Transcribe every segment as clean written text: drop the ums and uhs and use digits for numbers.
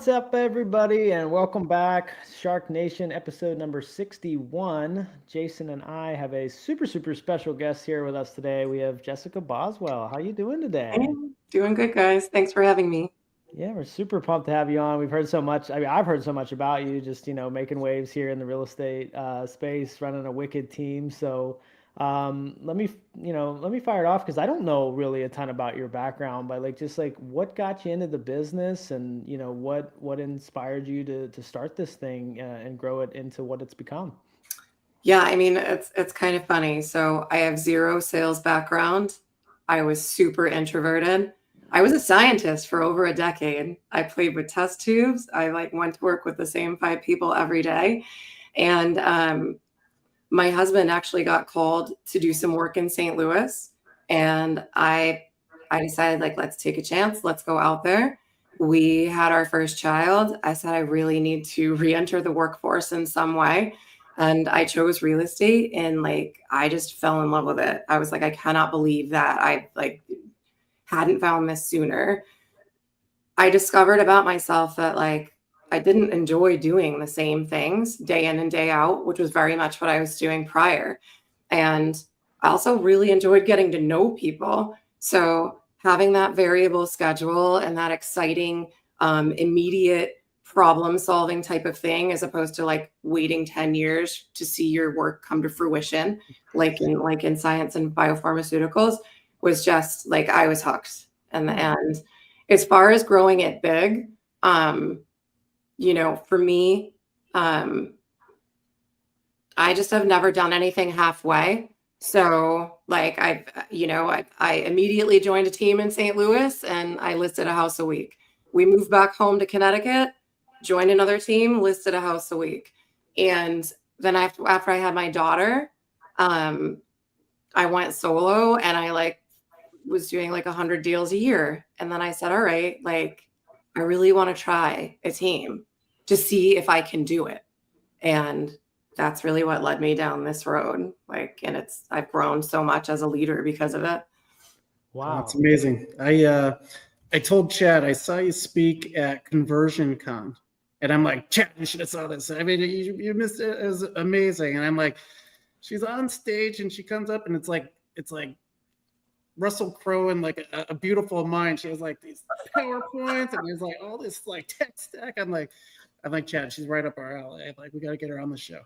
What's up, everybody, and welcome back. SharkNation episode number 61. Jason and I have a super special guest here with us today. We have Jessica Boswell. How you doing today? Hey, doing good, guys. Thanks for having me. Yeah, we're super pumped to have you on. We've heard so much. I mean, I've heard so much about you, just making waves here in the real estate space, running a wicked team. So let me fire it off because I don't know really a ton about your background, but just like what got you into the business, and what inspired you to start this thing and grow it into what it's become. Yeah, I mean, it's kind of funny. So I have zero sales background. I was super introverted. I was a scientist for over a decade. I played with test tubes. I went to work with the same 5 people every day. And my husband actually got called to do some work in St. Louis, and I decided let's take a chance. Let's go out there. We had our first child. I said I really need to re-enter the workforce in some way. And I chose real estate, and I just fell in love with it. I was like, I cannot believe that I hadn't found this sooner. I discovered about myself that I didn't enjoy doing the same things day in and day out, which was very much what I was doing prior. And I also really enjoyed getting to know people. So having that variable schedule and that exciting, immediate problem solving type of thing, as opposed to waiting 10 years to see your work come to fruition, like in science and biopharmaceuticals, was just I was hooked. And as far as growing it big, for me, I just have never done anything halfway. So I immediately joined a team in St. Louis, and I listed a house a week. We moved back home to Connecticut, joined another team, listed a house a week. And then after I had my daughter, I went solo, and I was doing 100 deals a year. And then I said, all right, I really want to try a team to see if I can do it. And that's really what led me down this road. And I've grown so much as a leader because of it. Wow, that's amazing. I told Chad I saw you speak at Conversion Con, and I'm like, Chad, you should have saw this. I mean, you missed it. It was amazing. And I'm like, she's on stage, and she comes up, and it's like Russell Crowe in a Beautiful Mind. She has these PowerPoints, and there's all this tech stack. I'm like, Chad, she's right up our alley. We got to get her on the show.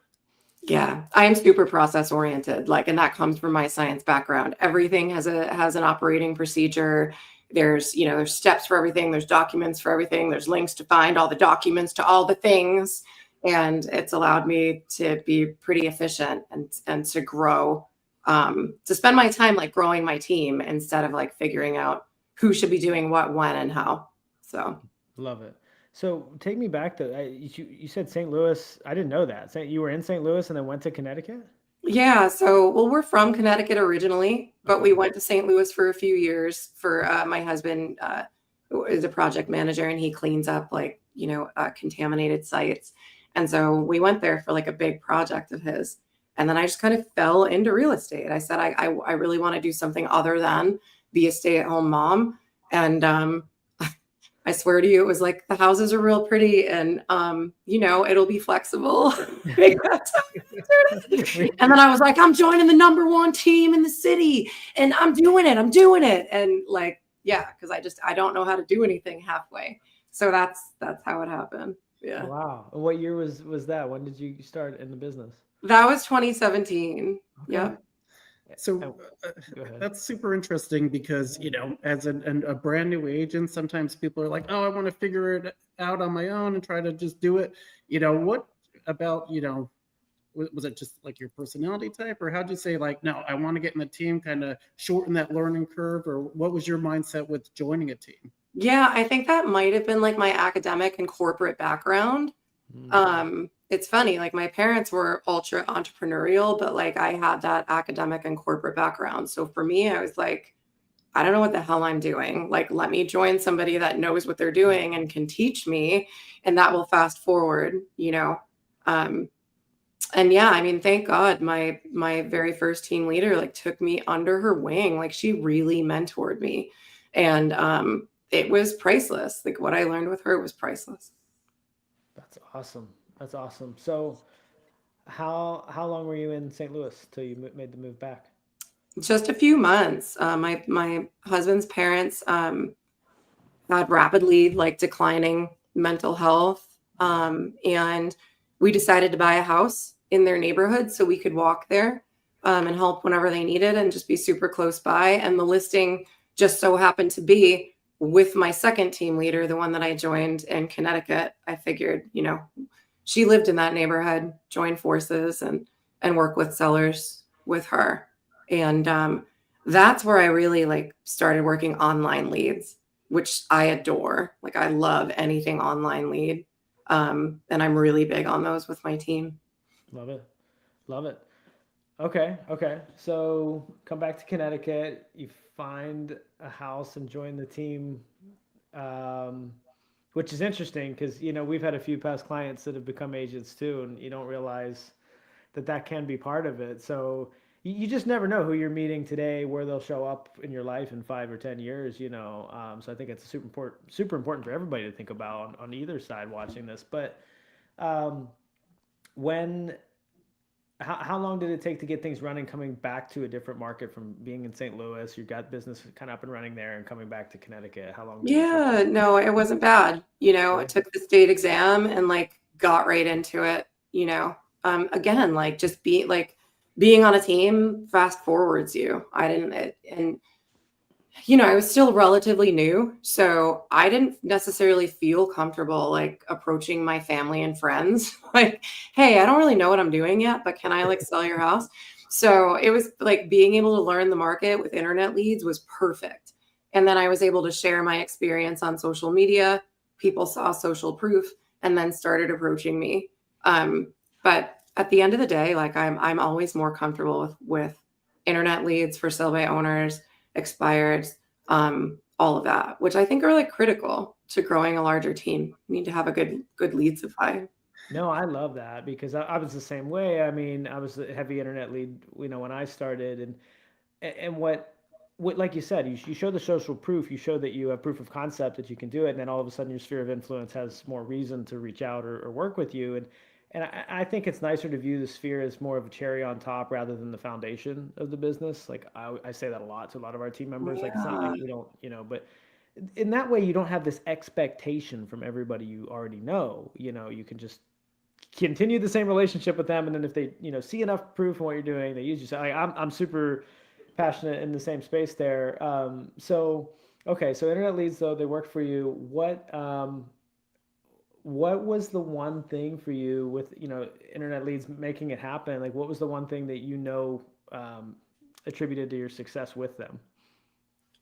Yeah, I am super process oriented, and that comes from my science background. Everything has an operating procedure. There's steps for everything. There's documents for everything. There's links to find all the documents to all the things. And it's allowed me to be pretty efficient and to grow, to spend my time growing my team instead of figuring out who should be doing what, when, and how. So love it. So take me back to you said St. Louis. I didn't know that. You were in St. Louis and then went to Connecticut? Yeah, well, we're from Connecticut originally, but we went to St. Louis for a few years for my husband is a project manager, and he cleans up contaminated sites. And so we went there for a big project of his. And then I just kind of fell into real estate. I said, I really want to do something other than be a stay-at-home mom. And I swear to you, it was the houses are real pretty, and it'll be flexible. And then I was like, I'm joining the #1 team in the city, and I'm doing it. And yeah, because I don't know how to do anything halfway. So that's how it happened. Yeah. Wow. What year was that? When did you start in the business? That was 2017. Okay. Yeah. So that's super interesting because, as a brand new agent, sometimes people are like, oh, I want to figure it out on my own and try to just do it. What about, was it just your personality type, or how'd you say no, I want to get in the team, kind of shorten that learning curve, or what was your mindset with joining a team? Yeah, I think that might have been my academic and corporate background. It's funny, my parents were ultra entrepreneurial, but I had that academic and corporate background. So for me, I was I don't know what the hell I'm doing. Let me join somebody that knows what they're doing and can teach me, and that will fast forward, and yeah, I mean, thank God my very first team leader took me under her wing. She really mentored me, and it was priceless. What I learned with her was priceless. That's awesome. That's awesome. So how long were you in St. Louis till you made the move back? Just a few months. My husband's parents had rapidly like declining mental health, and we decided to buy a house in their neighborhood so we could walk there and help whenever they needed and just be super close by. And the listing just so happened to be with my second team leader, the one that I joined in Connecticut. I figured, she lived in that neighborhood, join forces and work with sellers with her. And that's where I really like started working online leads, which I adore. Like I love anything online lead. And I'm really big on those with my team. Love it. Love it. Okay. Okay. So come back to Connecticut, you find a house and join the team. Um, which is interesting because, we've had a few past clients that have become agents too, and you don't realize that can be part of it. So you just never know who you're meeting today, where they'll show up in your life in 5 or 10 years, So I think it's super important for everybody to think about on either side watching this. But um, when how long did it take to get things running coming back to a different market from being in St. Louis? You got business kind of up and running there and coming back to Connecticut. How long did it take? Yeah, no, it wasn't bad. I Really? took the state exam and like got right into it. Again, like just being on a team fast forwards you. I didn't, and I was still relatively new, so I didn't necessarily feel comfortable like approaching my family and friends like, "Hey, I don't really know what I'm doing yet, but can I like sell your house?" So it was like being able to learn the market with internet leads was perfect. And then I was able to share my experience on social media. People saw social proof and then started approaching me. But at the end of the day, like I'm always more comfortable with internet leads for sale by owners, expired, all of that, which I think are like critical to growing a larger team. You need to have a good lead supply. No, I love that because I was the same way. I mean, I was a heavy internet lead, when I started, and what like you said, you show the social proof, you show that you have proof of concept that you can do it, and then all of a sudden your sphere of influence has more reason to reach out or work with you. And I think it's nicer to view the sphere as more of a cherry on top rather than the foundation of the business. Like I say that a lot to a lot of our team members. Like it's not Yeah. like we don't, but in that way you don't have this expectation from everybody you already know. You can just continue the same relationship with them, and then if they see enough proof in what you're doing, they use you. So I'm super passionate in the same space there. So okay, so internet leads, though, they work for you. What was the one thing for you with internet leads making it happen? Like what was the one thing that um, attributed to your success with them?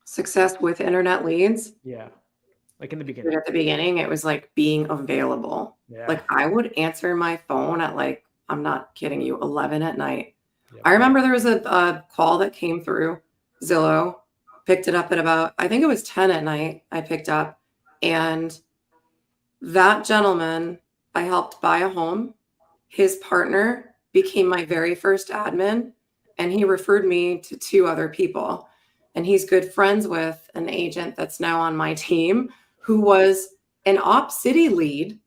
Success with internet leads. Yeah, like in the Right beginning. at the beginning, it was like being available. Yeah. Like I would answer my phone at like, I'm not kidding you, 11 at night. Yep. I remember there was a call that came through Zillow, picked it up at about, I think it was 10 at night. I picked up, and that gentleman, I helped buy a home. His partner became my very first admin, and he referred me to two other people. And he's good friends with an agent that's now on my team who was an Op City lead.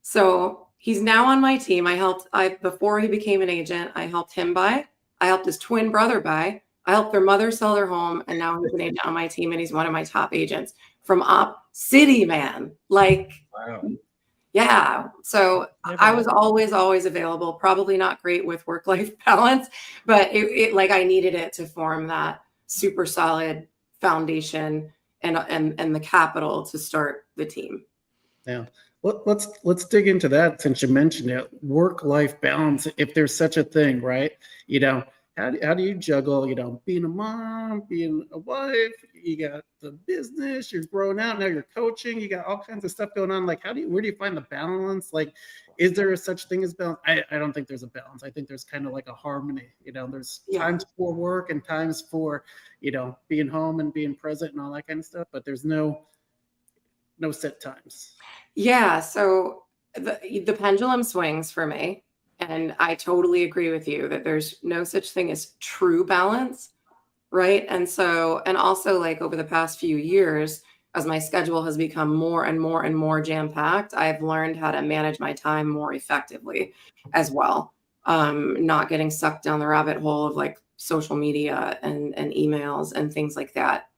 So he's now on my team. Before he became an agent, I helped him buy. I helped his twin brother buy. I helped their mother sell their home, and now he's an agent on my team, and he's one of my top agents from Op City, man. Like, Wow. yeah. So I was always available. Probably not great with work-life balance, but it like I needed it to form that super solid foundation and the capital to start the team. Yeah. Let's dig into that since you mentioned it. Work-life balance, if there's such a thing, right? How do you juggle, being a mom, being a wife, you got the business, you're growing out, now you're coaching, you got all kinds of stuff going on. Like, where do you find the balance? Like, is there a such thing as balance? I don't think there's a balance. I think there's kind of like a harmony. There's times for work and times for, being home and being present and all that kind of stuff, but there's no set times. Yeah. So the pendulum swings for me. And I totally agree with you that there's no such thing as true balance. Right. And also like over the past few years, as my schedule has become more and more and more jam-packed, I've learned how to manage my time more effectively as well. Not getting sucked down the rabbit hole of like social media and emails and things like that.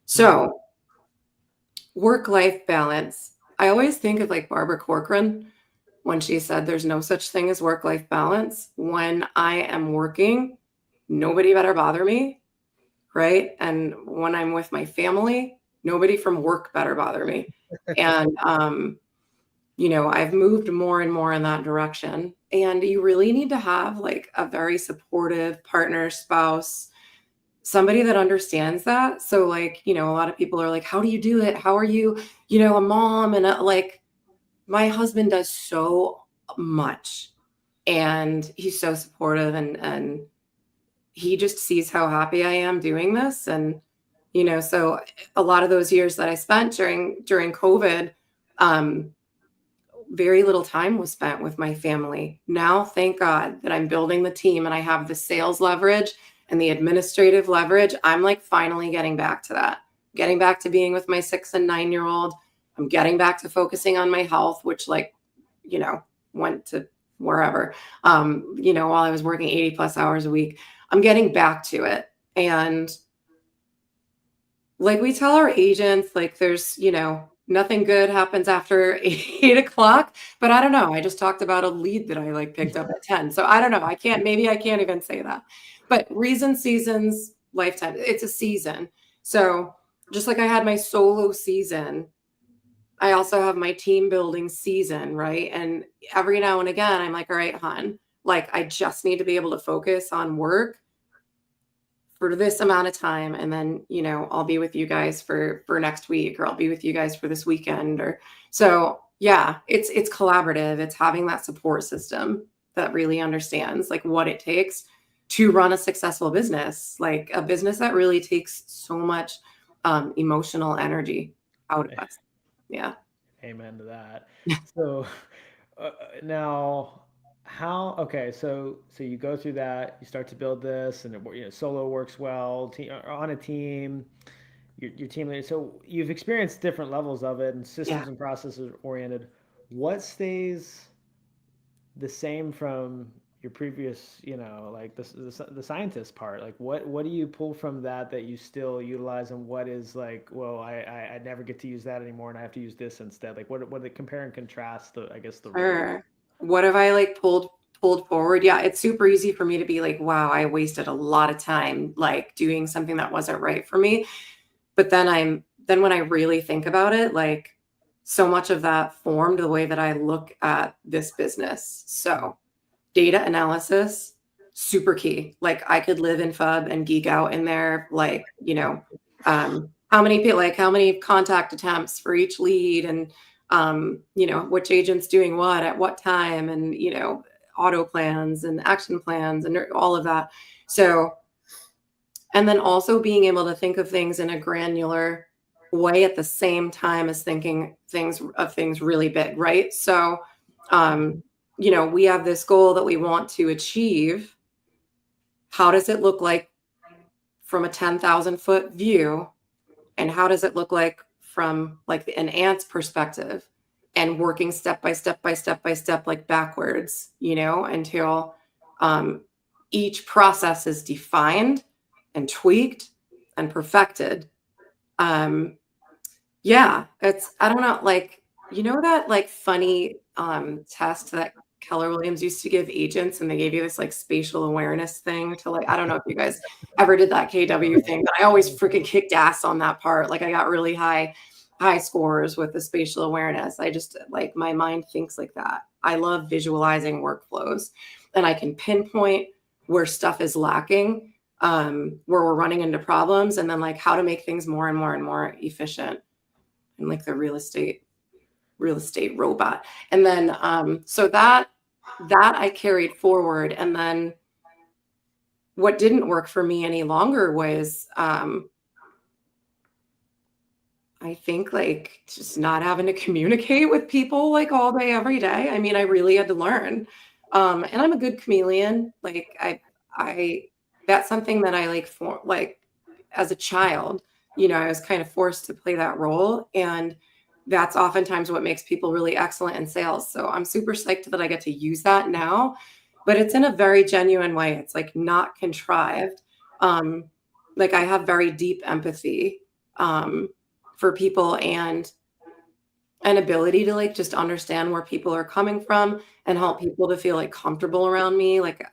So work-life balance. I always think of like Barbara Corcoran when she said there's no such thing as work-life balance. When I am working, nobody better bother me, right? And when I'm with my family, nobody from work better bother me. And I've moved more and more in that direction. And you really need to have like a very supportive partner, spouse, somebody that understands that. So like, a lot of people are like, how do you do it? How are you, a mom? And like, my husband does so much and he's so supportive and he just sees how happy I am doing this. And, so a lot of those years that I spent during COVID, very little time was spent with my family. Now, thank God that I'm building the team and I have the sales leverage and the administrative leverage. I'm like finally getting back to that, getting back to being with my 6 and 9-year-old. I'm getting back to focusing on my health, which went to wherever, while I was working 80 plus hours a week. I'm getting back to it. And like we tell our agents, like there's, nothing good happens after 8 o'clock, but I don't know. I just talked about a lead that I like picked up at 10. So I don't know. Maybe I can't even say that, but reason, seasons, lifetime, it's a season. So just like I had my solo season, I also have my team building season, right? And every now and again, I'm like, all right, hon, like I just need to be able to focus on work for this amount of time. And then, I'll be with you guys for next week, or I'll be with you guys for this weekend. So yeah, it's collaborative. It's having that support system that really understands like what it takes to run a successful business, like a business that really takes so much emotional energy out of us. Yeah. Amen to that. So now so you go through that, you start to build this, and solo works well, on a team, your team leader. So you've experienced different levels of it and systems and processes oriented. What stays the same from your previous, like the scientist part? Like what do you pull from that you still utilize, and what is like, well, I never get to use that anymore and I have to use this instead? Like what they compare and contrast I guess the Sure. What have I like pulled forward? Yeah, it's super easy for me to be like, wow, I wasted a lot of time like doing something that wasn't right for me. But then when I really think about it, like so much of that formed the way that I look at this business. So data analysis, super key. Like I could live in FUB and geek out in there, like, how many people, like how many contact attempts for each lead, and which agent's doing what at what time, and auto plans and action plans and all of that. So, and then also being able to think of things in a granular way at the same time as thinking things really big, right? So we have this goal that we want to achieve. How does it look like from a 10,000 foot view? And how does it look like from like an ant's perspective, and working step by step by step by step, like backwards, until each process is defined and tweaked and perfected. Yeah, I don't know, like, that like funny test that Keller Williams used to give agents, and they gave you this like spatial awareness thing to like, I don't know if you guys ever did that KW thing, but I always freaking kicked ass on that part. Like I got really high scores with the spatial awareness. I just like, my mind thinks like that. I love visualizing workflows, and I can pinpoint where stuff is lacking, where we're running into problems, and then like how to make things more and more and more efficient, and like the real estate robot. And then so that I carried forward. And then what didn't work for me any longer was I think like just not having to communicate with people like all day every day. I mean, I really had to learn. And I'm a good chameleon. Like I that's something that I like as a child, I was kind of forced to play that role. And that's oftentimes what makes people really excellent in sales. So I'm super psyched that I get to use that now, but it's in a very genuine way. It's like not contrived. Like I have very deep empathy for people and an ability to like just understand where people are coming from and help people to feel like comfortable around me. Like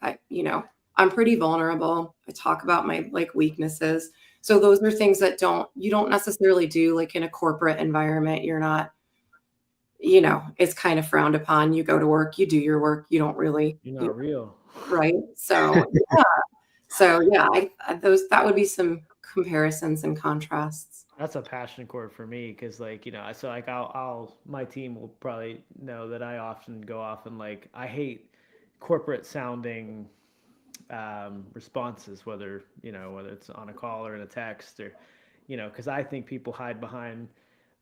I'm pretty vulnerable. I talk about my like weaknesses. So those are things that you don't necessarily do like in a corporate environment. You're not, it's kind of frowned upon. You go to work, you do your work, you don't really, You're not real. right? So yeah, that would be some comparisons and contrasts. That's a passion chord for me because, like, so like my team will probably know that I often go off and like I hate corporate sounding responses, whether it's on a call or in a text or because I think people hide behind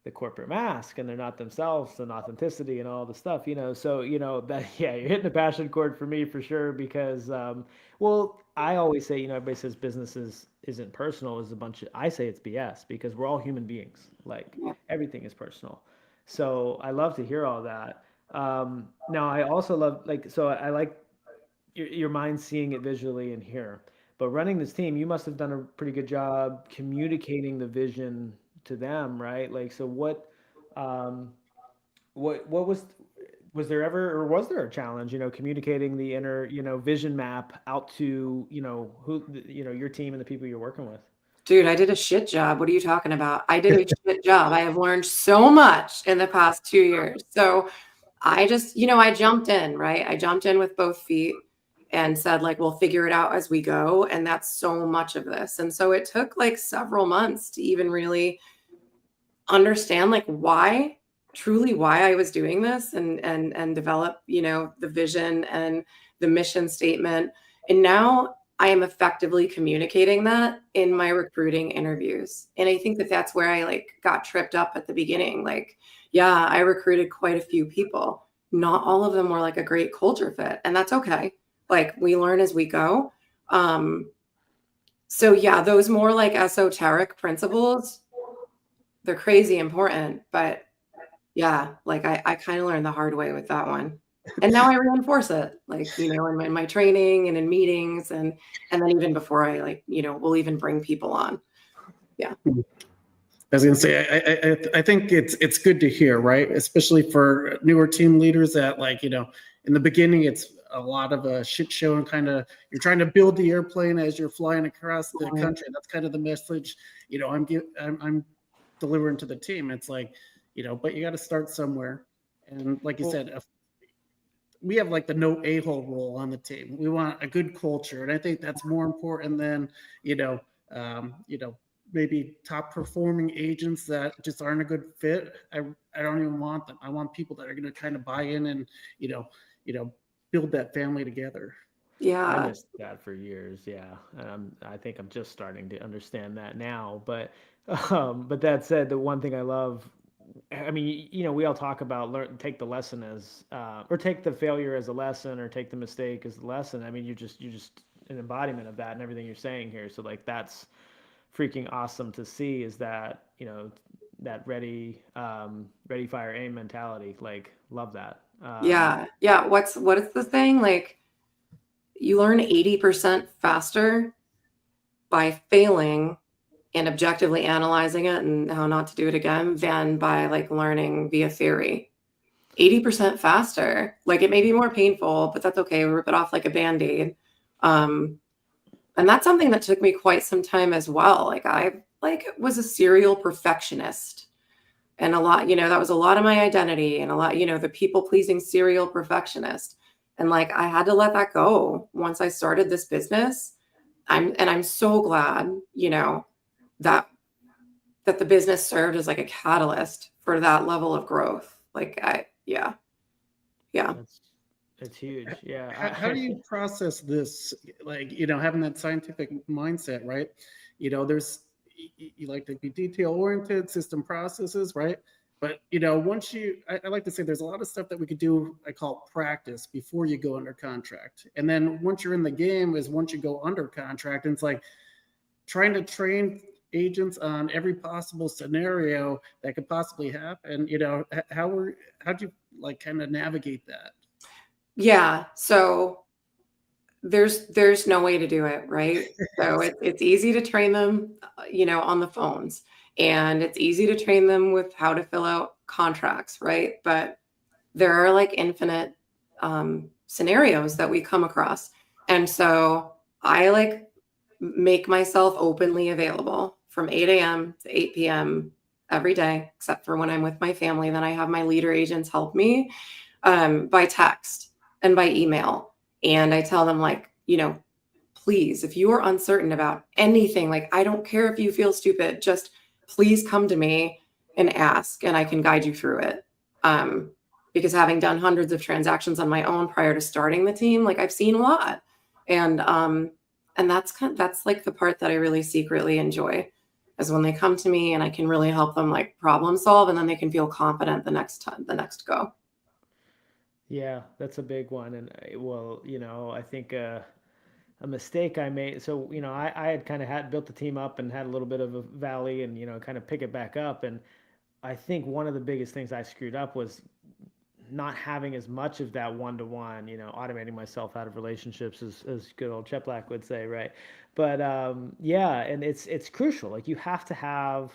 the corporate mask and they're not themselves and authenticity and all the stuff, so that yeah, you're hitting a passion chord for me for sure because well, I always say, everybody says isn't personal is a bunch of, I say it's BS because we're all human beings, like everything is personal. So I love to hear all that. Now I also love, like, so I like your mind seeing it visually and here. But running this team, you must have done a pretty good job communicating the vision to them, right? Like, so um, what was there ever, or was there a challenge, communicating the inner, vision map out to, who, your team and the people you're working with? Dude, I did a shit job. What are you talking about? I did a shit job. I have learned so much in the past 2 years. So I just, I jumped in, right? I jumped in with both feet and said, like, we'll figure it out as we go. And that's so much of this. And so it took like several months to even really understand like truly why I was doing this and develop, the vision and the mission statement. And now I am effectively communicating that in my recruiting interviews. And I think that that's where I like got tripped up at the beginning. Like, yeah, I recruited quite a few people. Not all of them were like a great culture fit, and that's okay. Like we learn as we go. So yeah, those more like esoteric principles, they're crazy important, but yeah, like I kind of learned the hard way with that one. And now I reinforce it, like, in my training and in meetings and then even before I like, we'll even bring people on. Yeah. I was going to say, I think it's good to hear, right? Especially for newer team leaders that like, in the beginning, it's a lot of a shit show and kind of you're trying to build the airplane as you're flying across the country. That's kind of the message, I'm delivering to the team. It's like, but you got to start somewhere. And like you said, we have like the no a-hole rule on the team. We want a good culture. And I think that's more important than, maybe top performing agents that just aren't a good fit. I don't even want them. I want people that are going to kind of buy in and, build that family together. Yeah. I missed that for years. Yeah. I think I'm just starting to understand that now, but that said, the one thing I love, I mean, we all talk about take the lesson as, or take the failure as a lesson, or take the mistake as a lesson. I mean, you're just an embodiment of that and everything you're saying here. So like, that's freaking awesome to see, is that, that ready, fire, aim mentality. Like, love that. Yeah. What is the thing? Like you learn 80% faster by failing and objectively analyzing it and how not to do it again than by like learning via theory. 80% faster. Like it may be more painful, but that's okay. We rip it off like a Band-Aid. And that's something that took me quite some time as well. Like I was a serial perfectionist. And a lot, that was a lot of my identity and a lot, the people pleasing serial perfectionist. And like I had to let that go once I started this business. I'm so glad, that the business served as like a catalyst for that level of growth. Like yeah. It's huge. Yeah. How do you process this? Like, having that scientific mindset, right? There's, you like to be detail oriented, system processes, right? But, once I like to say there's a lot of stuff that we could do, I call practice before you go under contract. And then once you're in the game is once you go under contract, and it's like trying to train agents on every possible scenario that could possibly happen. How'd you like kind of navigate that? Yeah. So there's no way to do it, right? So it's easy to train them, on the phones, and it's easy to train them with how to fill out contracts, right? But there are like infinite scenarios that we come across. And so I like make myself openly available from 8 a.m. to 8 p.m. every day, except for when I'm with my family. Then I have my leader agents help me by text and by email. And I tell them, like, please, if you are uncertain about anything, like, I don't care if you feel stupid, just please come to me and ask, and I can guide you through it. Because having done hundreds of transactions on my own prior to starting the team, like, I've seen a lot. And that's like the part that I really secretly enjoy, is when they come to me and I can really help them like problem solve, and then they can feel confident the next go. Yeah, that's a big one. And well, I think a mistake I made. So, I had kind of built the team up and had a little bit of a valley and, kind of pick it back up. And I think one of the biggest things I screwed up was not having as much of that one-to-one, automating myself out of relationships, as good old Cheplak would say, right? But yeah, and it's crucial. Like, you have to have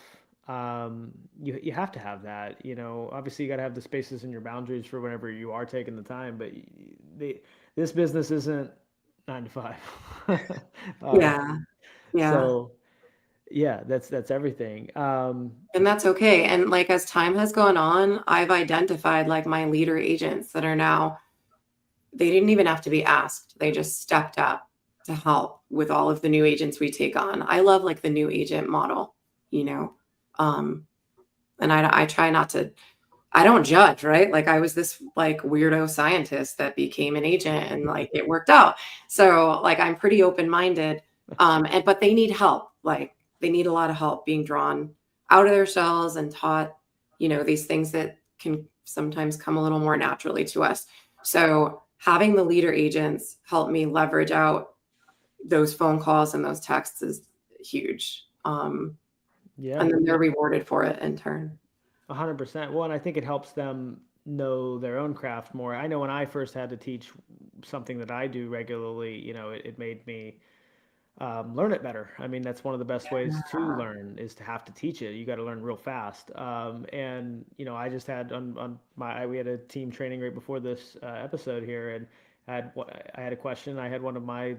you have to have that. Obviously you got to have the spaces and your boundaries for whenever you are taking the time. But this business isn't 9 to 5. Yeah. Yeah. So yeah, that's everything. And that's okay. And like, as time has gone on, I've identified like my leader agents that are now, they didn't even have to be asked. They just stepped up to help with all of the new agents we take on. I love like the new agent model, um, and I try not to, I don't judge, right? Like, I was this like weirdo scientist that became an agent and like it worked out. So like, I'm pretty open-minded. But they need help. Like, they need a lot of help being drawn out of their shells and taught, these things that can sometimes come a little more naturally to us. So having the leader agents help me leverage out those phone calls and those texts is huge. Yeah. And then they're rewarded for it in turn. 100%. Well, and I think it helps them know their own craft more. I know when I first had to teach something that I do regularly, it made me learn it better. I mean, that's one of the best ways to learn, is to have to teach it. You got to learn real fast. And I just had we had a team training right before this episode here, and I had a question. I had one of my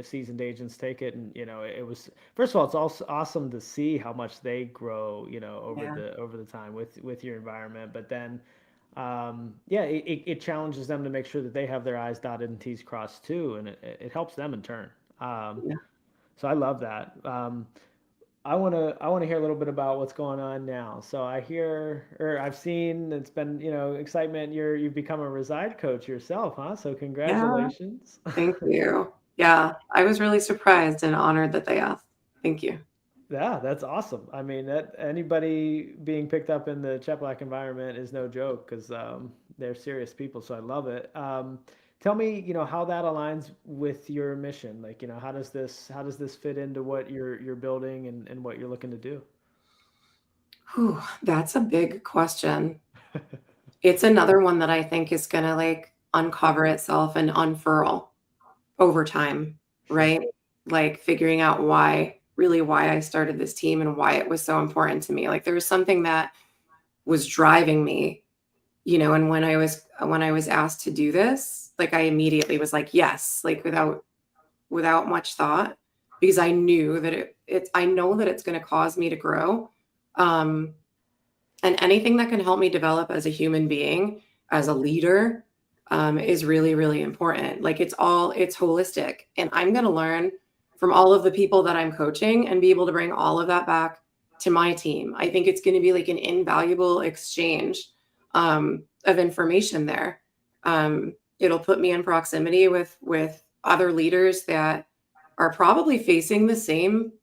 seasoned agents take it, and it was, first of all, it's also awesome to see how much they grow over the time with your environment. But then yeah, it challenges them to make sure that they have their I's dotted and T's crossed too, and it helps them in turn. Yeah. So I love that. I want to hear a little bit about what's going on now. So I hear, or I've seen, it's been excitement. You've become a RESIDE coach yourself, huh? So Yeah. congratulations. Thank you. Yeah. I was really surprised and honored that they asked. Thank you. Yeah, that's awesome. I mean, that anybody being picked up in the Cheplak environment is no joke, because they're serious people. So I love it. Tell me, how that aligns with your mission. Like, how does this fit into what you're building and what you're looking to do? Whew, that's a big question. It's another one that I think is gonna like uncover itself and unfurl over time, Sure. right? Like, figuring out why I started this team and why it was so important to me. Like, there was something that was driving me, and when I was asked to do this, like, I immediately was like, yes, like, without much thought, because I knew that I know that it's going to cause me to grow. Um, and anything that can help me develop as a human being, as a leader, is really, really important. Like, it's holistic. And I'm going to learn from all of the people that I'm coaching and be able to bring all of that back to my team. I think it's going to be like an invaluable exchange of information there. It'll put me in proximity with other leaders that are probably facing the same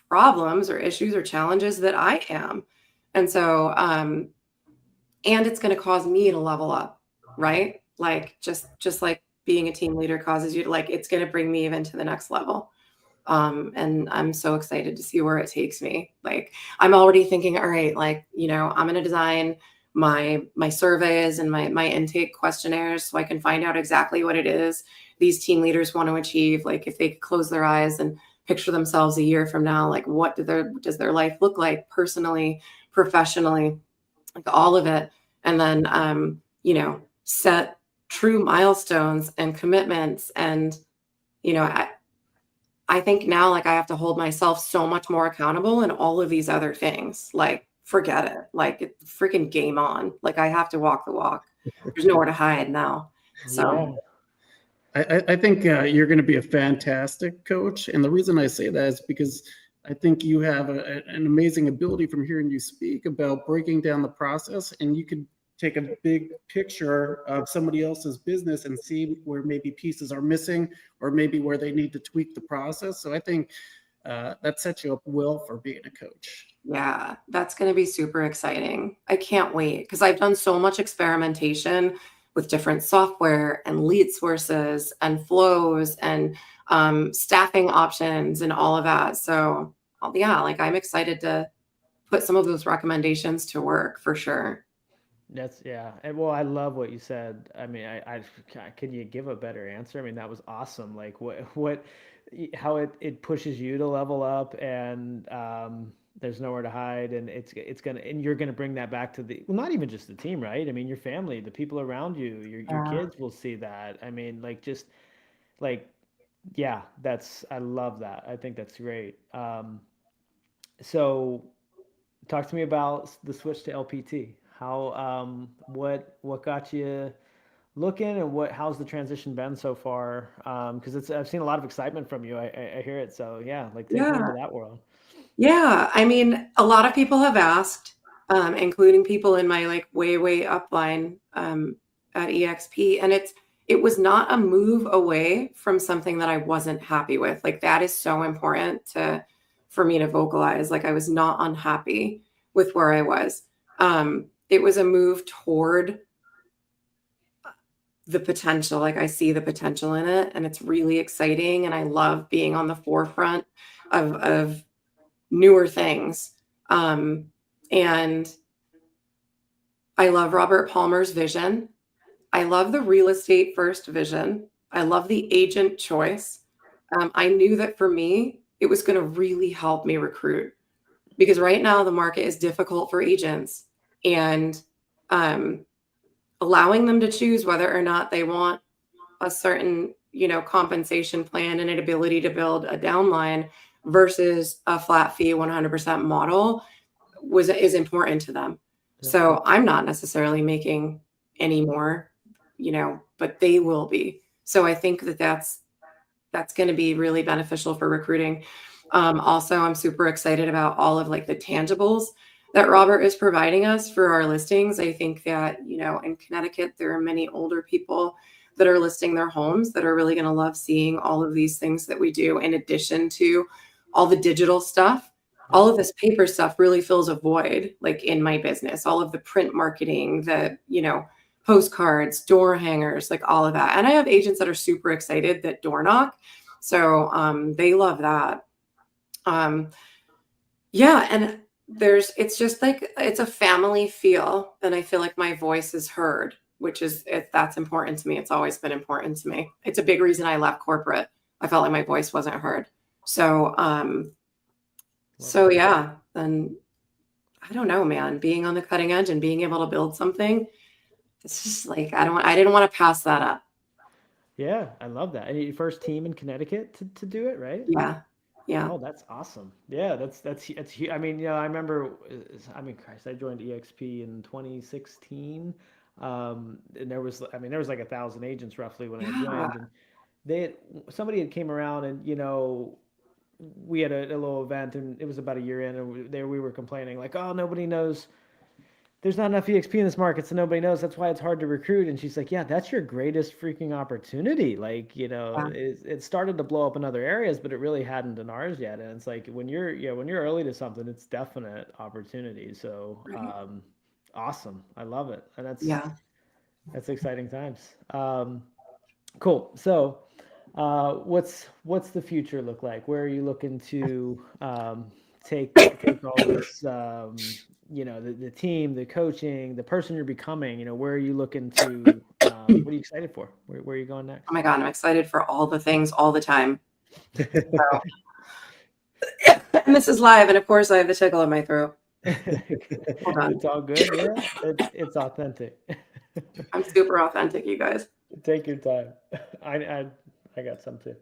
problems or issues or challenges that I am. And so, and it's going to cause me to level up, right? Like, just like being a team leader causes you to, like, it's going to bring me even to the next level. And I'm so excited to see where it takes me. Like, I'm already thinking, all right, like, I'm going to design my surveys and my intake questionnaires so I can find out exactly what it is these team leaders want to achieve. Like, if they could close their eyes and picture themselves a year from now, like, what does their life look like personally, professionally, like all of it. And then, set true milestones and commitments. And, I think now, like, I have to hold myself so much more accountable in all of these other things. Like, forget it. Like, it's freaking game on. Like, I have to walk the walk. There's nowhere to hide now. So, I think you're going to be a fantastic coach. And the reason I say that is because I think you have an amazing ability from hearing you speak about breaking down the process, and you could take a big picture of somebody else's business and see where maybe pieces are missing or maybe where they need to tweak the process. So I think that sets you up well for being a coach. yeah, that's going to be super exciting. I can't wait because I've done so much experimentation with different software and lead sources and flows and staffing options and all of that. So, yeah, like, I'm excited to put some of those recommendations to work for sure. Yeah. And well, I love what you said. I mean, can you give a better answer? I mean, that was awesome. Like how it pushes you to level up, and there's nowhere to hide, and and you're gonna bring that back to well, not even just the team, right? I mean, your family, the people around you, your Yeah. kids will see that. I mean, like, just like, yeah, I love that. I think that's great. So talk to me about the switch to LPT. How what got you looking, and how's the transition been so far? Because it's I've seen a lot of excitement from you. I hear it. So yeah, like, take me Yeah. into that world. Yeah. I mean, a lot of people have asked, including people in my, like, way upline at EXP. And it was not a move away from something that I wasn't happy with. Like, that is so important for me to vocalize. Like, I was not unhappy with where I was. It was a move toward the potential. Like, I see the potential in it, and it's really exciting. And I love being on the forefront of newer things. And I love Robert Palmer's vision. I love the real estate first vision. I love the agent choice. I knew that for me, it was going to really help me recruit, because right now the market is difficult for agents, and um, allowing them to choose whether or not they want a certain, compensation plan and an ability to build a downline versus a flat fee 100% model is important to them. Yeah. So I'm not necessarily making any more, but they will be. So I think that that's going to be really beneficial for recruiting. Also, I'm super excited about all of, like, the tangibles that Robert is providing us for our listings. I think that, in Connecticut, there are many older people that are listing their homes that are really going to love seeing all of these things that we do, in addition to all the digital stuff. All of this paper stuff really fills a void, like, in my business. All of the print marketing, postcards, door hangers, like all of that. And I have agents that are super excited that door knock. So they love that. Yeah. And it's just like, it's a family feel. And I feel like my voice is heard, that's important to me. It's always been important to me. It's a big reason I left corporate. I felt like my voice wasn't heard. So, yeah. And I don't know, man, being on the cutting edge and being able to build something, it's just like, I didn't want to pass that up. Yeah, I love that. And your first team in Connecticut to do it, right? Yeah. Yeah. Oh, that's awesome. Yeah, that's huge. I mean, I remember. I mean, Christ, I joined EXP in 2016, and there was like 1,000 agents roughly when I Yeah. joined, and somebody had came around, and we had a little event, and it was about a year in, and we were complaining like, oh, nobody knows. There's not enough EXP in this market, so nobody knows. That's why it's hard to recruit. And she's like, yeah, that's your greatest freaking opportunity. Like, Yeah. it started to blow up in other areas, but it really hadn't in ours yet. And it's like, when you're early to something, it's definite opportunity. So, Right. awesome. I love it. And Yeah. that's exciting times. Cool. So, What's the future look like? Where are you looking to take all this, the team, the coaching, the person you're becoming? Where are you looking to? What are you excited for? Where are you going next? Oh my God, I'm excited for all the things all the time. So, and this is live, and of course I have the tickle in my throat. Hold on. It's all good. Yeah, it's authentic. I'm super authentic, you guys. Take your time. I got some too.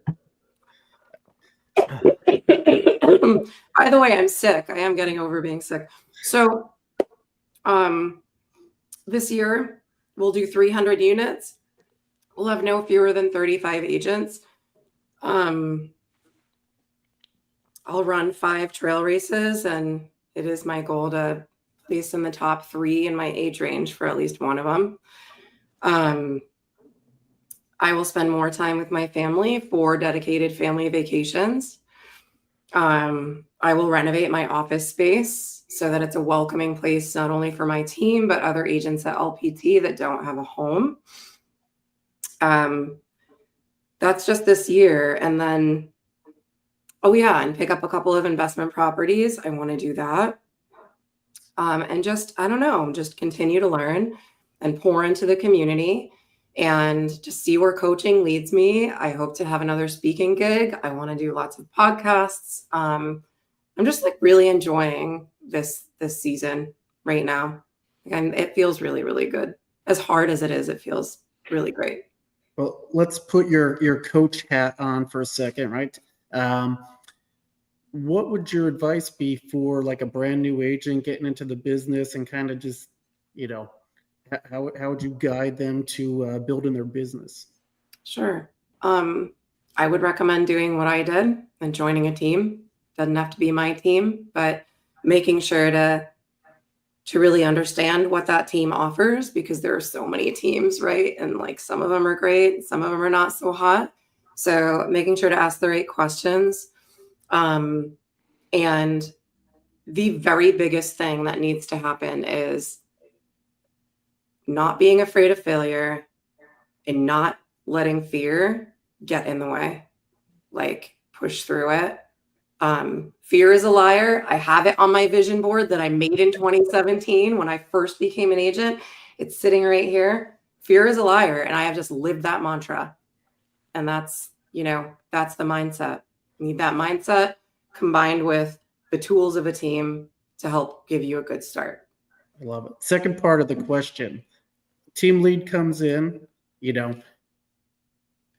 By the way, I'm sick. I am getting over being sick. So this year we'll do 300 units. We'll have no fewer than 35 agents. I'll run 5 trail races, and it is my goal to place in the top 3 in my age range for at least one of them. I will spend more time with my family for dedicated family vacations. I will renovate my office space so that it's a welcoming place, not only for my team, but other agents at LPT that don't have a home. That's just this year. And then, oh yeah, and pick up a couple of investment properties. I want to do that. And just, I don't know, just continue to learn and pour into the community and just see where coaching leads me. I hope to have another speaking gig. I want to do lots of podcasts. I'm just like really enjoying this season right now. And it feels really, really good. As hard as it is, it feels really great. Well, let's put your coach hat on for a second, right? What would your advice be for like a brand new agent getting into the business and kind of just, how would you guide them to building their business? Sure. I would recommend doing what I did and joining a team. Doesn't have to be my team, but making sure to really understand what that team offers, because there are so many teams, right? And like some of them are great, some of them are not so hot. So making sure to ask the right questions. And the very biggest thing that needs to happen is not being afraid of failure and not letting fear get in the way. Like push through it. Fear is a liar. I have it on my vision board that I made in 2017 when I first became an agent. It's sitting right here. Fear is a liar. And I have just lived that mantra. And that's the mindset. You need that mindset combined with the tools of a team to help give you a good start. I love it. Second part of the question. Team lead comes in,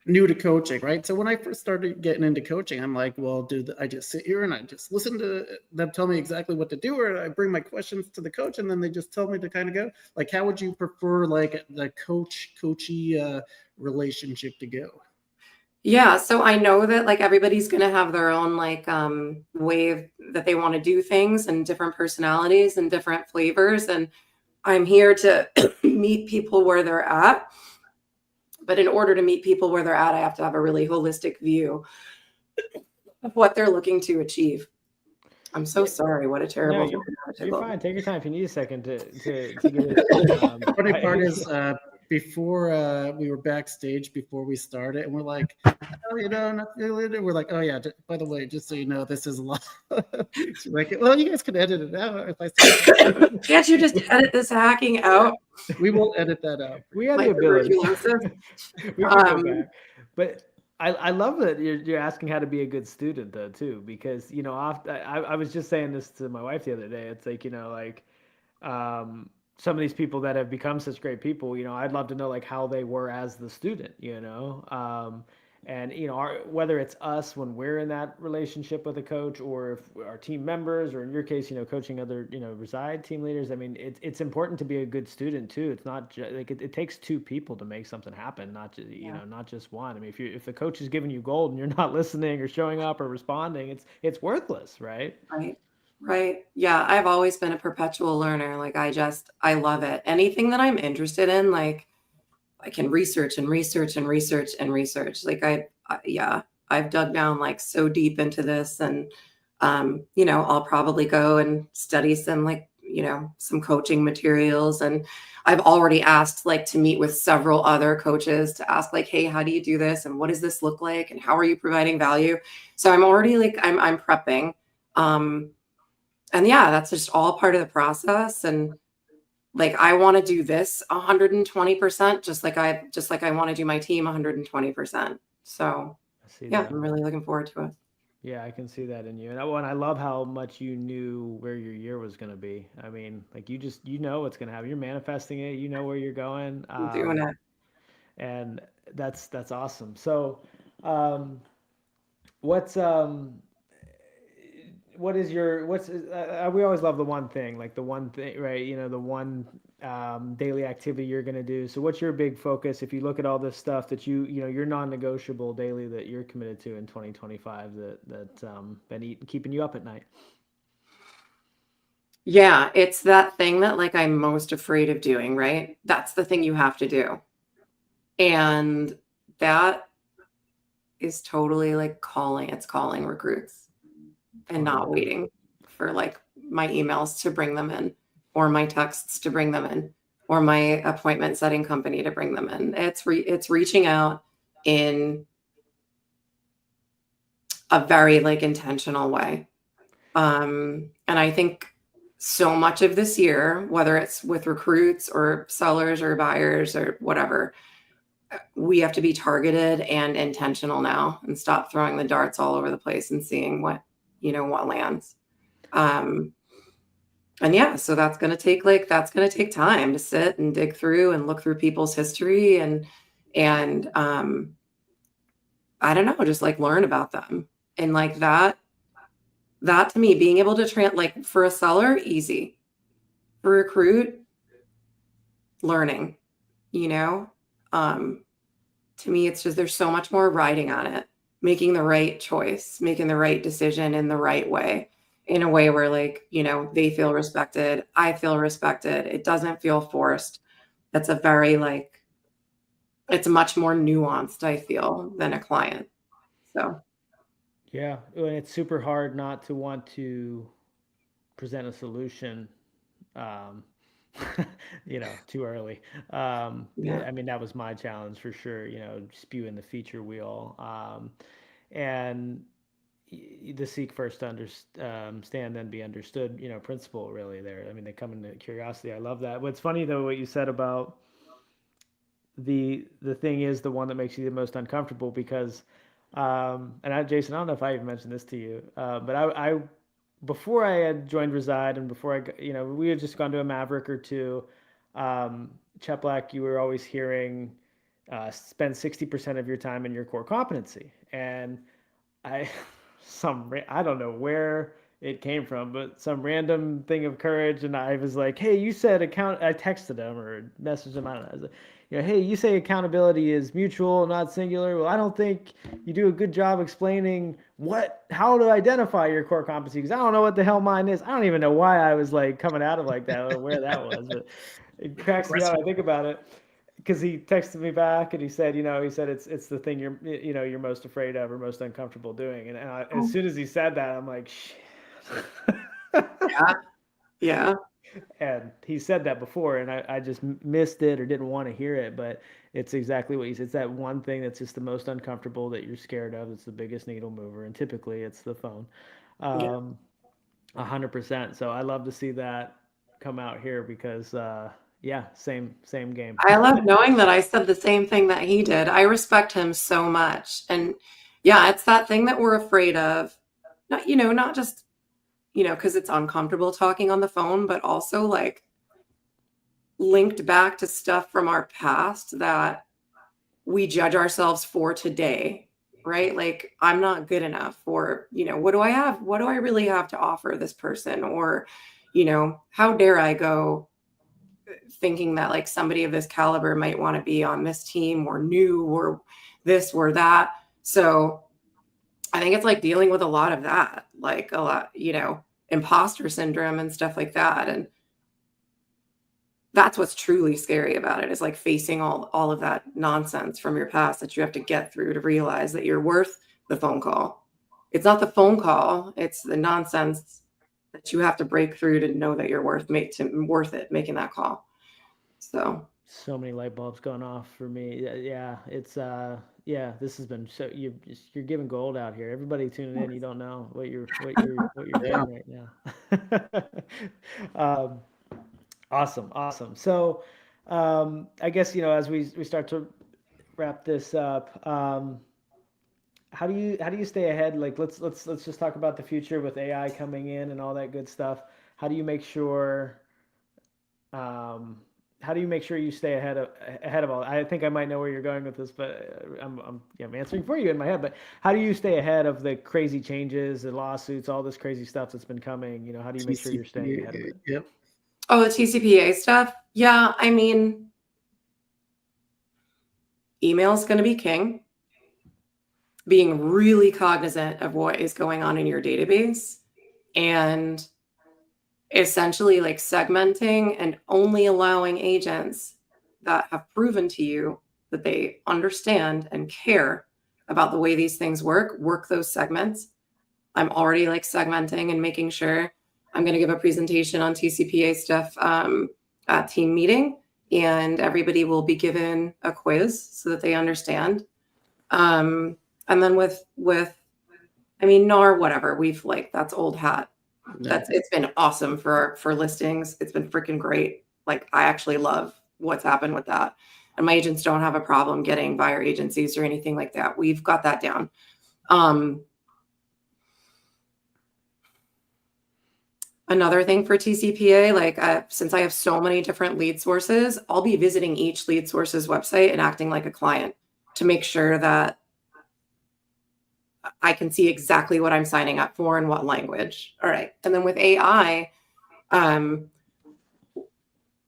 new to coaching, right? So when I first started getting into coaching, I'm like, well, I just sit here and I just listen to them tell me exactly what to do, or I bring my questions to the coach and then they just tell me to kind of go? Like, how would you prefer like the coachee relationship to go? Yeah, so I know that like everybody's going to have their own like way that they want to do things, and different personalities and different flavors, and I'm here to meet people where they're at. But in order to meet people where they're at, I have to have a really holistic view of what they're looking to achieve. I'm so sorry. What a terrible. No, you're fine. Take your time if you need a second to get it. The funny part is before we were backstage before we started, and we're like, not feeling it. We're like, oh yeah. By the way, just so you know, this is a lot. Like, well, you guys can edit it out if I say. Can't you just edit this hacking out? We will edit that out. We have the ability. We can go back. But I love that you're asking how to be a good student though too, because I was just saying this to my wife the other day. It's like some of these people that have become such great people, I'd love to know like how they were as the student, and whether it's us when we're in that relationship with a coach, or if our team members, or in your case, coaching other RESIDE team leaders. I mean, it's important to be a good student too. It's not just like it takes 2 people to make something happen, not just not just one. I mean, if the coach is giving you gold and you're not listening or showing up or responding, it's worthless, right? Right. Yeah, I've always been a perpetual learner. Like I love it. Anything that I'm interested in, like I can research and research and research and research. Like I've dug down like so deep into this, and I'll probably go and study some like some coaching materials. And I've already asked like to meet with several other coaches to ask like, hey, how do you do this? And what does this look like? And how are you providing value? So I'm already like, I'm prepping. And yeah, that's just all part of the process. And like, I want to do this 120%, just like I want to do my team 120%. So I see yeah, that. I'm really looking forward to it. Yeah, I can see that in you. And I love how much you knew where your year was going to be. I mean, like you know what's going to happen. You're manifesting it. You know where you're going. I'm doing it. And that's awesome. So, what's what is your we always love the one thing, like the one thing, right? You know, the one daily activity you're going to do. So what's your big focus if you look at all this stuff that your non-negotiable daily that you're committed to in 2025 that been keeping you up at night? Yeah, it's that thing that like I'm most afraid of doing, right? That's the thing you have to do. And that is totally like calling recruits and not waiting for like my emails to bring them in or my texts to bring them in or my appointment setting company to bring them in. It's reaching out in a very like intentional way. And I think so much of this year, whether it's with recruits or sellers or buyers or whatever, we have to be targeted and intentional now and stop throwing the darts all over the place and seeing what lands. And yeah, so that's going to take time to sit and dig through and look through people's history and I don't know, just like learn about them. And like that to me, being able to like for a seller, easy. For a recruit, learning, to me, it's just, there's so much more riding on it, making the right choice, making the right decision in the right way, in a way where like, they feel respected. I feel respected. It doesn't feel forced. That's a very like, it's much more nuanced, I feel, than a client. So. Yeah, and it's super hard not to want to present a solution, um, too early. Yeah. I mean, that was my challenge for sure, spewing the feature wheel. And the seek first to understand, then be understood, principle really there. I mean, they come into curiosity. I love that. What's funny though, what you said about the thing is the one that makes you the most uncomfortable because Jason, I don't know if I even mentioned this to you, but I before I had joined Reside and before we had just gone to a Maverick or two, Cheplak, you were always hearing spend 60% of your time in your core competency. And I I don't know where it came from, but some random thing of courage, and I was like, "Hey, you said account." I texted him or messaged him. I don't know. I was like, "Hey, you say accountability is mutual, not singular." Well, I don't think you do a good job explaining how to identify your core competency because I don't know what the hell mine is. I don't even know why I was like coming at it like that or where that was, but it cracks me up. I think about it because he texted me back and he said, it's the thing you're most afraid of or most uncomfortable doing. And as soon as he said that, I'm like, shit. Yeah. Yeah. And he said that before, and I just missed it or didn't want to hear it. But it's exactly what he said. It's that one thing that's just the most uncomfortable that you're scared of. It's the biggest needle mover, and typically it's the phone. Yeah. 100%. So I love to see that come out here because yeah, same game. I love knowing that I said the same thing that he did. I respect him so much. And yeah, it's that thing that we're afraid of. Not just, because it's uncomfortable talking on the phone, but also like linked back to stuff from our past that we judge ourselves for today, right? Like, I'm not good enough, or, what do I have? What do I really have to offer this person? Or, how dare I go thinking that like somebody of this caliber might want to be on this team or new or this or that. So I think it's like dealing with a lot of that, like a lot, imposter syndrome and stuff like that. And that's what's truly scary about it, is like facing all of that nonsense from your past that you have to get through to realize that you're worth the phone call. It's not the phone call, it's the nonsense that you have to break through to know that you're worth it making that call. So many light bulbs going off for me. Yeah, it's yeah, this has been so you're giving gold out here. Everybody tuning in, you don't know what you're Yeah. doing right now. Awesome. So I guess as we start to wrap this up, how do you stay ahead? Like let's just talk about the future with AI coming in and all that good stuff. How do you make sure um, how do you make sure you stay ahead of all? I think I might know where you're going with this, but I'm answering for you in my head. But how do you stay ahead of the crazy changes, the lawsuits, all this crazy stuff that's been coming? How do you make sure you're staying ahead of it? Yep. Oh, the TCPA stuff. Yeah, I mean, email is going to be king. Being really cognizant of what is going on in your database and essentially like segmenting and only allowing agents that have proven to you that they understand and care about the way these things work those segments. I'm already like segmenting and making sure I'm going to give a presentation on TCPA stuff at team meeting, and everybody will be given a quiz so that they understand. And then with I mean, NAR, whatever, we've like, that's old hat. It's been awesome for listings. It's been freaking great. Like, I actually love what's happened with that. And my agents don't have a problem getting buyer agencies or anything like that. We've got that down. Another thing for TCPA, like since I have so many different lead sources, I'll be visiting each lead source's website and acting like a client to make sure that I can see exactly what I'm signing up for and what language. All right. And then with AI, the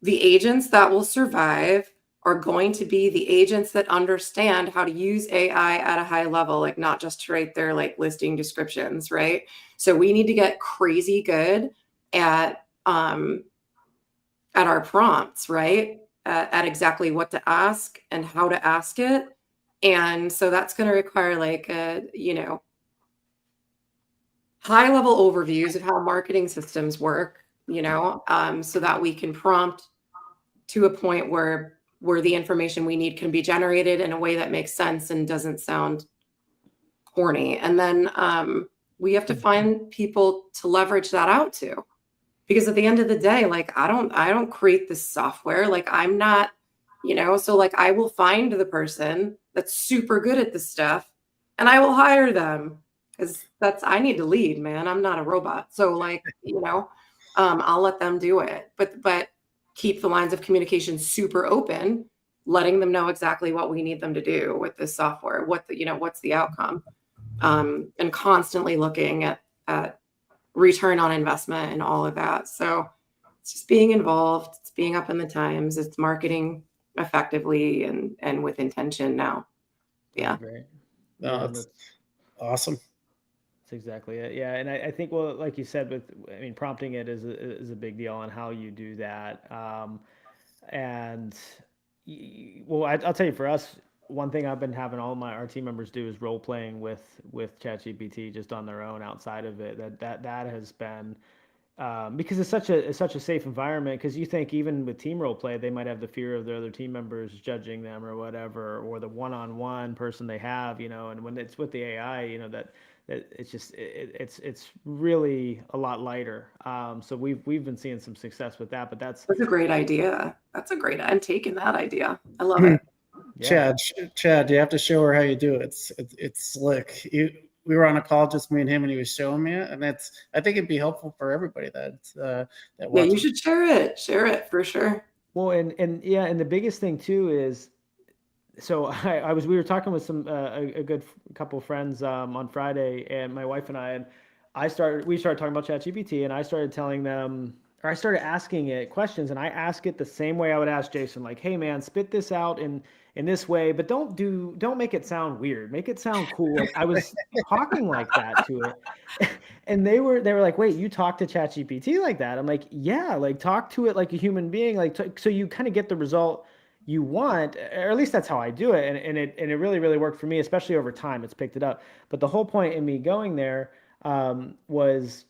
agents that will survive are going to be the agents that understand how to use AI at a high level, like not just to write their like listing descriptions, right? So we need to get crazy good at our prompts, right? At exactly what to ask and how to ask it. And so that's going to require like high level overviews of how marketing systems work, so that we can prompt to a point where the information we need can be generated in a way that makes sense and doesn't sound corny. And then we have to find people to leverage that out to, because at the end of the day, like I don't create this software. Like I'm not, so like I will find the person that's super good at this stuff and I will hire them, because I need to lead, man. I'm not a robot. So like, I'll let them do it, but keep the lines of communication super open, letting them know exactly what we need them to do with this software, what's the outcome, and constantly looking at return on investment and all of that. So it's just being involved, it's being up in the times, it's marketing effectively and with intention now. Yeah. Great. No, that's awesome. That's exactly it. Yeah, and I think, well, like you said, prompting it is a big deal on how you do that. And well, I'll tell you, for us, one thing I've been having all our team members do is role playing with ChatGPT just on their own outside of it. That has been because it's such a safe environment. Because you think even with team role play, they might have the fear of their other team members judging them or whatever, or the one-on-one person they have, and when it's with the AI, that it's just it's really a lot lighter. So we've been seeing some success with that, but that's a great idea. I'm taking that idea. I love it. Yeah. Chad, you have to show her how you do it. It's slick. We were on a call, just me and him, and he was showing me it, and I think it'd be helpful for everybody that yeah, you should share it for sure. Well, and yeah, and the biggest thing too is, so we were talking with a good couple of friends on Friday, and my wife and we started talking about ChatGPT, and I started telling them, or I started asking it questions, and I ask it the same way I would ask Jason, like, hey man, spit this out in this way, but don't make it sound weird, make it sound cool. Like I was talking like that to it, and they were like, wait, you talk to ChatGPT like that? I'm like, yeah, like talk to it like a human being, like so you kind of get the result you want, or at least that's how I do it, and it really worked for me, especially over time. It's picked it up. But the whole point in me going there was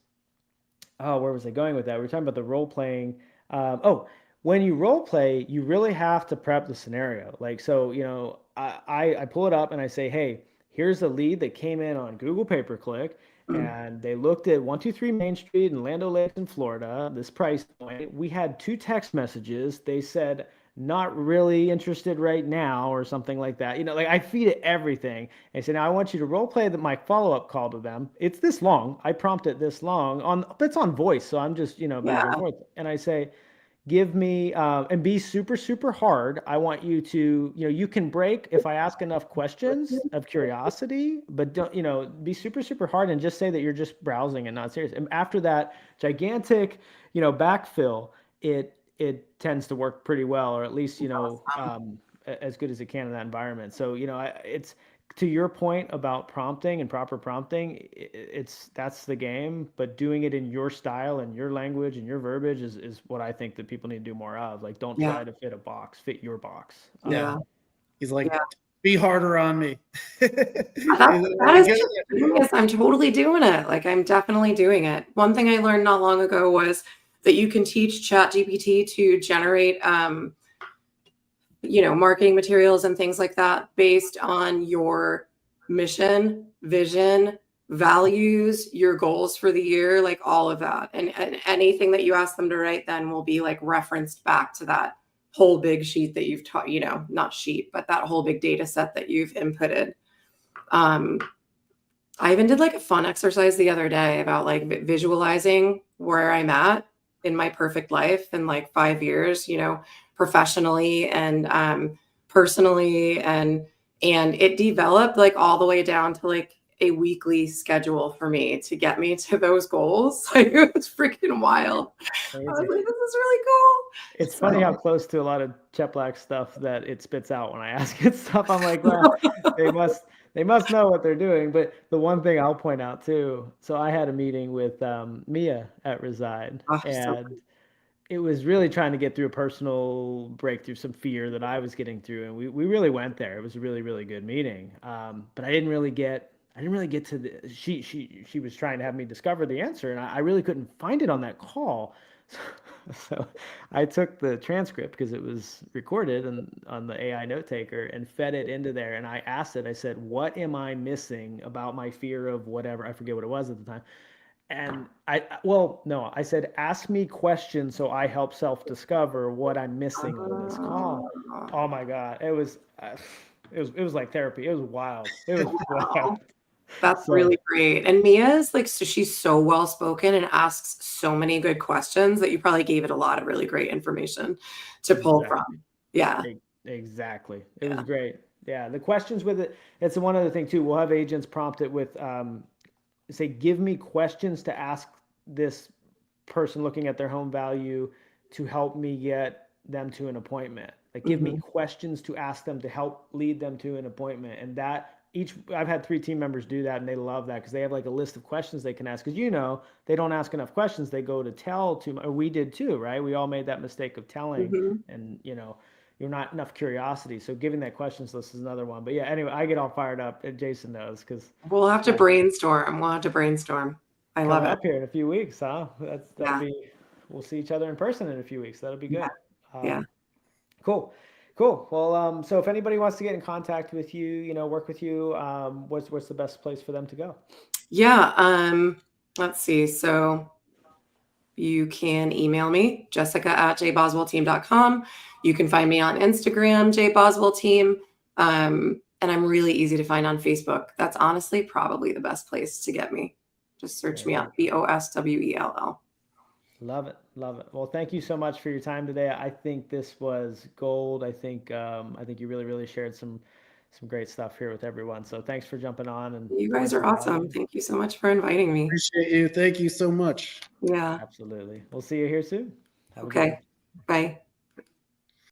oh, where was I going with that? We were talking about the role playing. Oh, when you role play, you really have to prep the scenario. Like, so, I pull it up and I say, hey, here's a lead that came in on Google pay-per-click, Mm. and they looked at 123 Main Street in Land O'Lakes in Florida, this price point. We had two text messages. They said, not really interested right now, or something like that. Like I feed it everything. I say, now I want you to role play that my follow-up call to them. It's this long. I prompt it this long it's on voice. So I'm just, back and Yeah. forth. And I say, give me, and be super, super hard. I want you to, you can break if I ask enough questions of curiosity, but don't, be super, super hard and just say that you're just browsing and not serious. And after that gigantic, backfill, it tends to work pretty well, or at least, as good as it can in that environment. So, it's to your point about prompting and proper prompting, that's the game, but doing it in your style and your language and your verbiage is what I think that people need to do more of. Like, don't Yeah. try to fit your box. Yeah. He's like, Yeah. be harder on me. That is genius. I'm totally doing it. Like, I'm definitely doing it. One thing I learned not long ago was that you can teach ChatGPT to generate marketing materials and things like that based on your mission, vision, values, your goals for the year, like all of that. And anything that you ask them to write then will be like referenced back to that whole big sheet that you've taught, not sheet, but that whole big data set that you've inputted. I even did like a fun exercise the other day about like visualizing where I'm at in my perfect life in like 5 years, professionally and personally, and it developed like all the way down to like a weekly schedule for me to get me to those goals. Like, it was freaking wild. I was like, this is really cool. It's funny how close to a lot of Cheplak stuff that it spits out when I ask it stuff. I'm like, well, they must know what they're doing. But the one thing I'll point out too, so I had a meeting with Mia at RESIDE, and it was really trying to get through a personal breakthrough, some fear that I was getting through, and we really went there. It was a really, really good meeting. But I didn't really get to the she was trying to have me discover the answer, and I really couldn't find it on that call. So I took the transcript because it was recorded and on the AI note taker and fed it into there. And I asked it, I said, what am I missing about my fear of whatever? I forget what it was at the time. And I said, ask me questions so I help self-discover what I'm missing on this call. Oh my God. It was like therapy. It was wild. It was wild. That's really great. And Mia's like, so she's so well spoken and asks so many good questions that you probably gave it a lot of really great information to pull from. Yeah. Exactly. It was great. Yeah. The questions with it, it's one other thing too. We'll have agents prompt it with say, give me questions to ask this person looking at their home value to help me get them to an appointment. Like, give me questions to ask them to help lead them to an appointment. And that I've had 3 team members do that, and they love that because they have like a list of questions they can ask. Because they don't ask enough questions. They go to tell too much. We did too, right? We all made that mistake of telling, and you're not enough curiosity. So giving that questions list is another one. But yeah, anyway, I get all fired up, and Jason knows because we'll have to brainstorm. I love it. Up here in a few weeks, huh? That'll be. We'll see each other in person in a few weeks. That'll be good. Yeah. Cool. Well, so if anybody wants to get in contact with you, work with you, what's the best place for them to go? Yeah. Let's see. So you can email me, jessica@jboswellteam.com. You can find me on Instagram, jboswellteam. And I'm really easy to find on Facebook. That's honestly probably the best place to get me. Just search me up, Boswell. Love it. Well, thank you so much for your time today. I think this was gold. I think you really, really shared some great stuff here with everyone. So thanks for jumping on. And you guys are awesome. Thank you so much for inviting me. Appreciate you. Thank you so much. Yeah. Absolutely. We'll see you here soon. Okay. Bye.